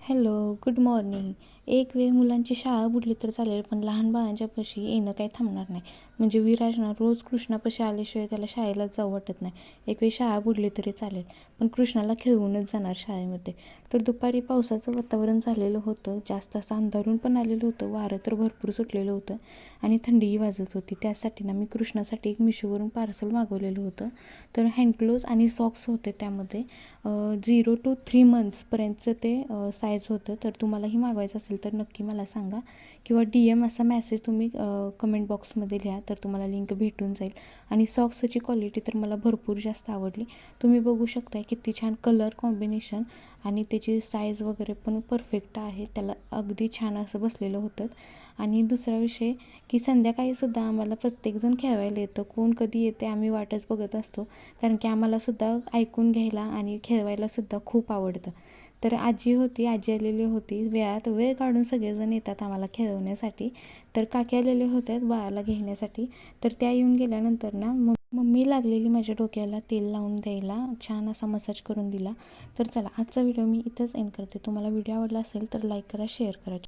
Hello, good morning. एक वेळ मुलांची शाळा बुडली तर चालेल, पण लहान बाळांच्यापाशी येणं काही थांबणार नाही. म्हणजे विराज ना रोज कृष्णापाशी आल्याशिवाय त्याला शाळेलाच जाऊ वाटत नाही. एक वेळ शाळा बुडली तरी चालेल, पण कृष्णाला खेळवूनच जाणार शाळेमध्ये. तर दुपारी पावसाचं वातावरण झालेलं होतं, जास्त असं अंधारून पण आलेलं होतं, वारं तर भरपूर सुटलेलं होतं आणि थंडीही वाजत होती. त्यासाठी ना मी कृष्णासाठी एक मिशोवरून पार्सल मागवलेलं होतं. तर हँडग्लोव्ज आणि सॉक्स होते त्यामध्ये. 0 to 3 मंथ्सपर्यंतचं ते साईज होतं. तर तुम्हालाही मागवायचं असेल तर नक्की मला सांगा, किंवा DM असा मेसेज तुम्ही कमेंट बॉक्समध्ये लिहा, तर तुम्हाला लिंक भेटून जाईल. आणि सॉक्सची क्वालिटी तर मला भरपूर जास्त आवडली. तुम्ही बघू शकताय किती छान कलर कॉम्बिनेशन आणि त्याची साईज वगैरे पण परफेक्ट आहे. त्याला अगदी छान असं बसलेलं होतं. आणि दुसरा विषय की संध्याकाळीसुद्धा आम्हाला प्रत्येकजण खेळवायला येतं. कोण कधी येते आम्ही वाटच बघत असतो, कारण की आम्हालासुद्धा ऐकून घ्यायला आणि खेळवायलासुद्धा खूप आवडतं. तर आजी होती, आजी आलेली होती. वेळात वेळ काढून सगळेजण येतात आम्हाला खेळवण्यासाठी. तर काकी आलेल्या होत्या बाळाला घेण्यासाठी. तर त्या येऊन गेल्यानंतर ना मम्मी लागलेली माझ्या डोक्याला तेल लावून द्यायला, छान असा मसाज करून दिला. तर चला, आजचा व्हिडिओ मी इथंच एंड करते. तुम्हाला व्हिडिओ आवडला असेल तर लाईक करा, शेअर करा.